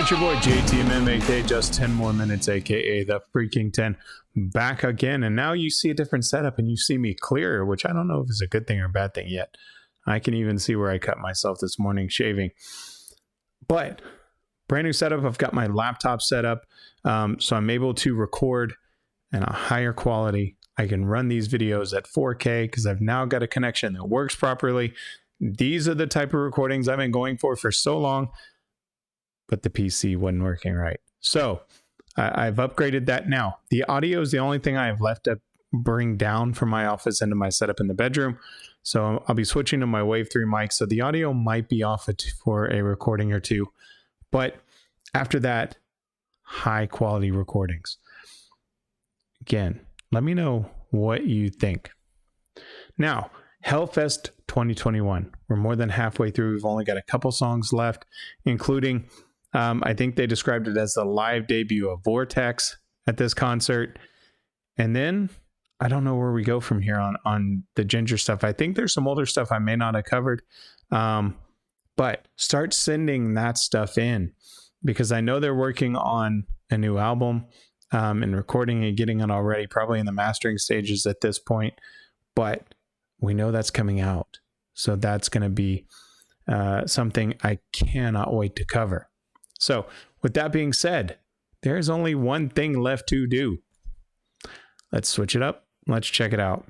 It's your boy JTMM, aka Just 10 More Minutes, aka the Freaking 10, back again. And now you see a different setup and you see me clearer, which I don't know if it's a good thing or a bad thing yet. I can even see where I cut myself this morning shaving. But brand new setup. I've got my laptop set up, so I'm able to record in a higher quality. I can run these videos at 4K because I've now got a connection that works properly. These are the type of recordings I've been going for so long, but the PC wasn't working right. So I've upgraded that now. The audio is the only thing I have left to bring down from my office into my setup in the bedroom. So I'll be switching to my Wave 3 mic. So the audio might be off for a recording or two. But after that, high quality recordings. Again, let me know what you think. Now, Hellfest 2021. We're more than halfway through. We've only got a couple songs left, including, I think they described it as the live debut of Vortex at this concert. And then I don't know where we go from here on the Jinjer stuff. I think there's some older stuff I may not have covered. But start sending that stuff in because I know they're working on a new album and recording and getting it already, probably in the mastering stages at this point. But we know that's coming out. So that's going to be something I cannot wait to cover. So with that being said, there's only one thing left to do. Let's switch it up. Let's check it out.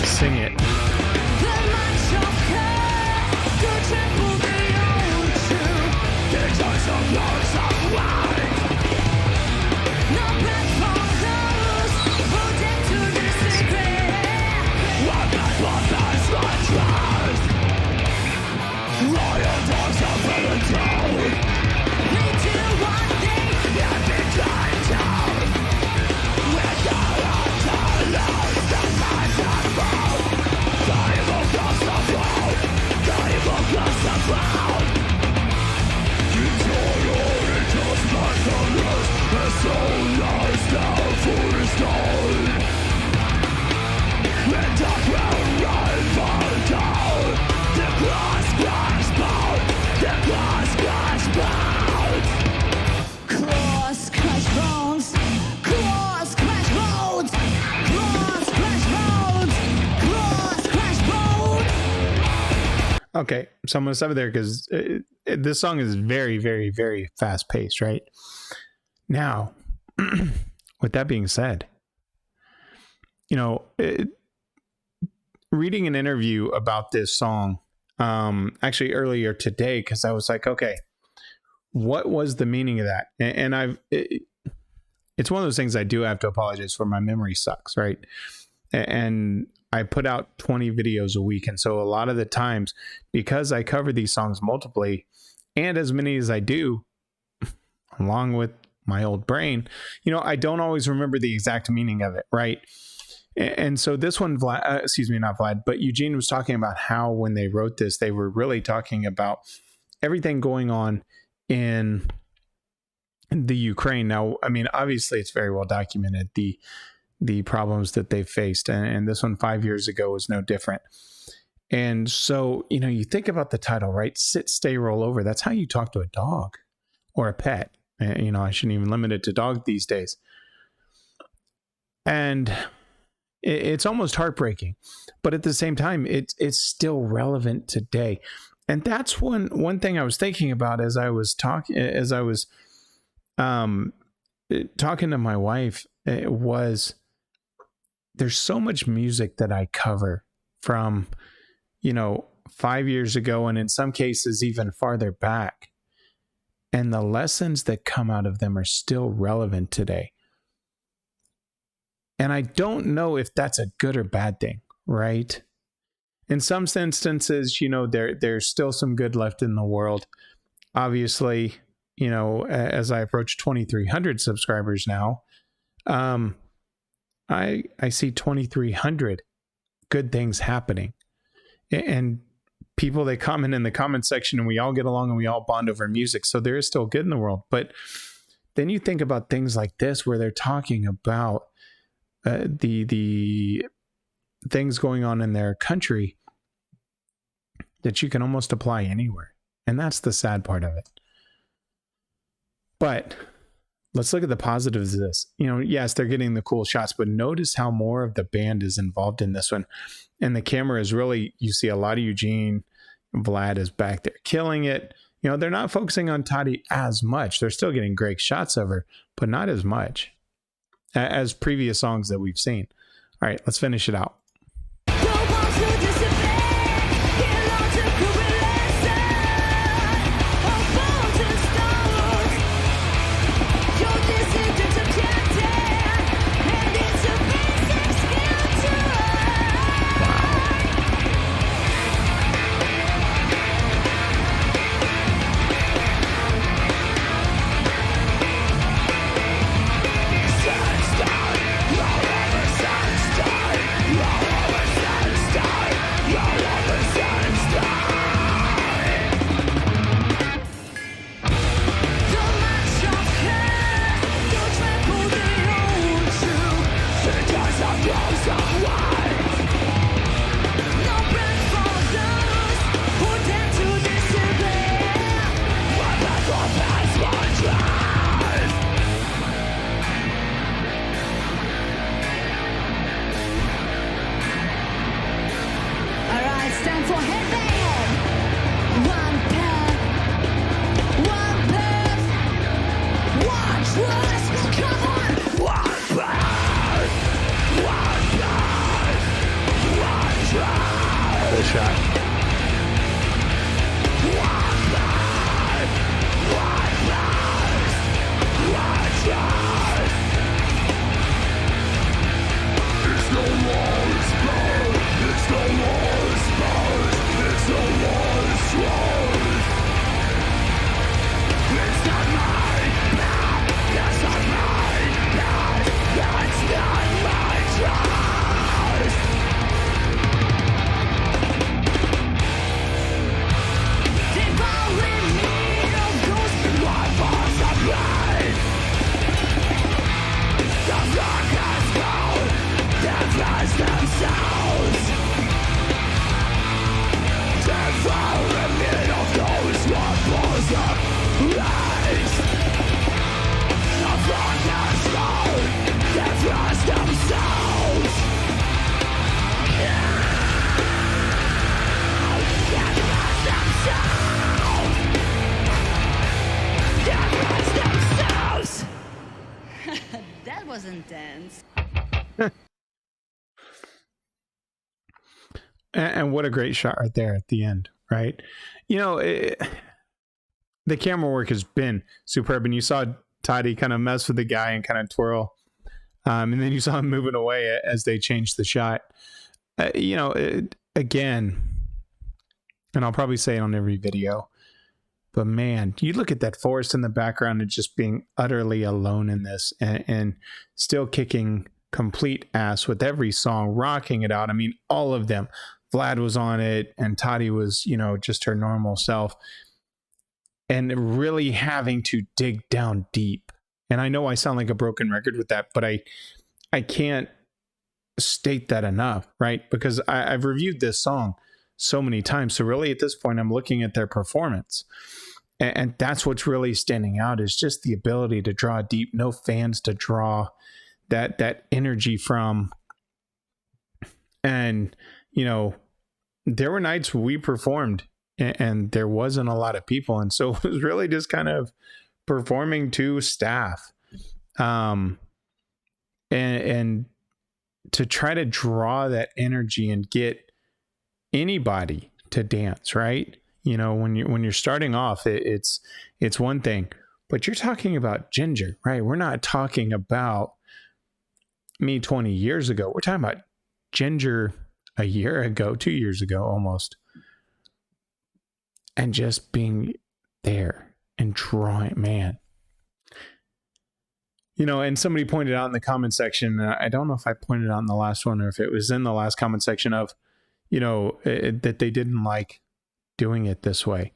Sing it. Okay, so I'm going to stop it there because this song is very, very, very fast paced, right? Now, with that being said, reading an interview about this song, actually earlier today, because I was like, okay, what was the meaning of that? And it's one of those things I do have to apologize for. My memory sucks, right? And I put out 20 videos a week. And so a lot of the times, because I cover these songs multiply, and as many as I do, along with my old brain, I don't always remember the exact meaning of it, right? And so this one, not Vlad, but Eugene was talking about how when they wrote this, they were really talking about everything going on in the Ukraine. Now, I mean, obviously it's very well documented, the problems that they faced. And this one 5 years ago was no different. And so, you think about the title, right? Sit, stay, roll over. That's how you talk to a dog or a pet. I shouldn't even limit it to dog these days. And it's almost heartbreaking, but at the same time, it's still relevant today. And that's one thing I was thinking about as I was talking to my wife, it was, there's so much music that I cover from, 5 years ago, and in some cases even farther back. And the lessons that come out of them are still relevant today. And I don't know if that's a good or bad thing, right? In some instances, there's still some good left in the world. Obviously, as I approach 2,300 subscribers now, I see 2,300 good things happening. And people, they comment in the comment section, and we all get along and we all bond over music. So there is still good in the world. But then you think about things like this, where they're talking about the things going on in their country that you can almost apply anywhere. And that's the sad part of it. But let's look at the positives of this. Yes, they're getting the cool shots, but notice how more of the band is involved in this one. And the camera is really, you see a lot of Eugene. Vlad is back there killing it. They're not focusing on Tati as much. They're still getting great shots of her, but not as much as previous songs that we've seen. All right, let's finish it out. That was intense. And what a great shot right there at the end, right? The camera work has been superb, and you saw Tati kind of mess with the guy and kind of twirl, and then you saw him moving away as they changed the shot. Again, and I'll probably say it on every video, but man, you look at that forest in the background and just being utterly alone in this, and still kicking complete ass with every song, rocking it out. I mean, all of them. Vlad was on it, and Tati was, just her normal self, and really having to dig down deep. And I know I sound like a broken record with that, but I can't state that enough, right? Because I've reviewed this song so many times. So really at this point, I'm looking at their performance. And that's what's really standing out, is just the ability to draw deep, no fans to draw that energy from. And, there were nights we performed and there wasn't a lot of people. And so it was really just kind of performing to staff. and to try to draw that energy and get anybody to dance, right? You know, when you're starting off, it's one thing, but you're talking about Jinjer, right? We're not talking about me 20 years ago. We're talking about Jinjer a year ago, 2 years ago almost. And just being there and drawing, man. You know, and somebody pointed out in the comment section, I don't know if I pointed out in the last one or if it was in the last comment section of, you know, that they didn't like doing it this way.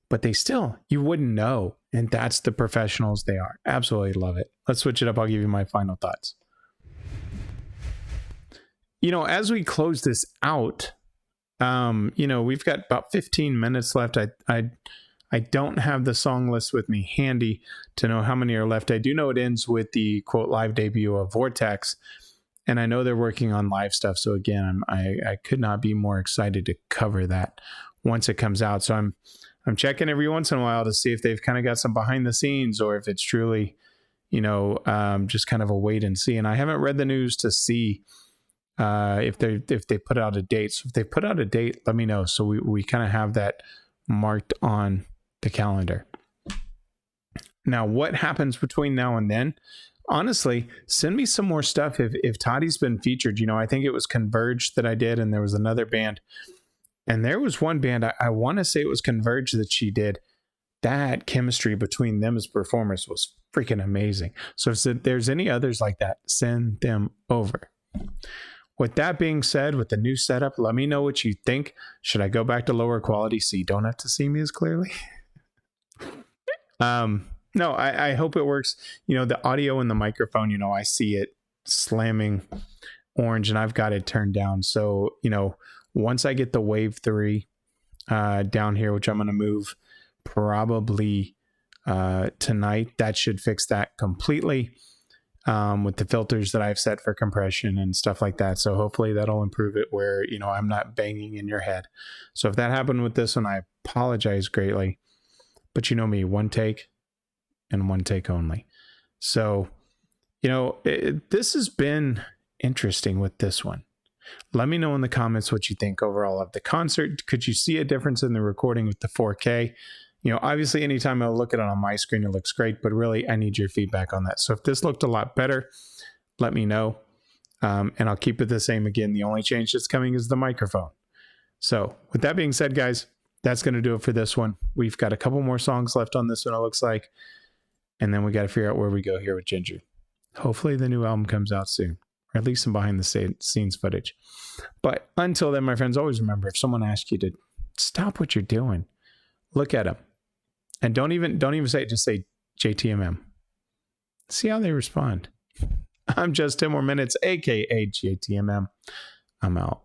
But they still, you wouldn't know. And that's the professionals they are. Absolutely love it. Let's switch it up. I'll give you my final thoughts. You know, as we close this out, you know, we've got about 15 minutes left. I don't have the song list with me handy to know how many are left. I do know it ends with the quote live debut of Vortex, and I know they're working on live stuff. So again, I could not be more excited to cover that once it comes out. So I'm checking every once in a while to see if they've kind of got some behind the scenes or if it's truly, you know, just kind of a wait and see. And I haven't read the news to see if they put out a date. So if they put out a date, let me know. So we kind of have that marked on the calendar. Now, what happens between now and then? Honestly, send me some more stuff. If Tati's been featured, you know, I think it was Converge that I did, and there was another band. And there was one band, I want to say it was Converge that she did. That chemistry between them as performers was freaking amazing. So if there's any others like that, send them over. With that being said, with the new setup, let me know what you think. Should I go back to lower quality so you don't have to see me as clearly? No, I hope it works. You know, the audio and the microphone, you know, I see it slamming orange and I've got it turned down. So, you know, once I get the Wave 3 down here, which I'm going to move probably tonight, that should fix that completely. With the filters that I've set for compression and stuff like that. So hopefully that'll improve it where, you know, I'm not banging in your head. So if that happened with this one, I apologize greatly. But you know me, one take and one take only. So, you know, this has been interesting with this one. Let me know in the comments what you think overall of the concert. Could you see a difference in the recording with the 4K? You know, obviously, anytime I look at it on my screen, it looks great, but really, I need your feedback on that. So if this looked a lot better, let me know, and I'll keep it the same again. The only change that's coming is the microphone. So with that being said, guys, that's going to do it for this one. We've got a couple more songs left on this one, it looks like, and then we got to figure out where we go here with Jinjer. Hopefully, the new album comes out soon, or at least some behind the scenes footage. But until then, my friends, always remember, if someone asks you to stop what you're doing, look at them. And don't even say it, just say JTMM. See how they respond. I'm JustTenMoreMinutes, aka JTMM. I'm out.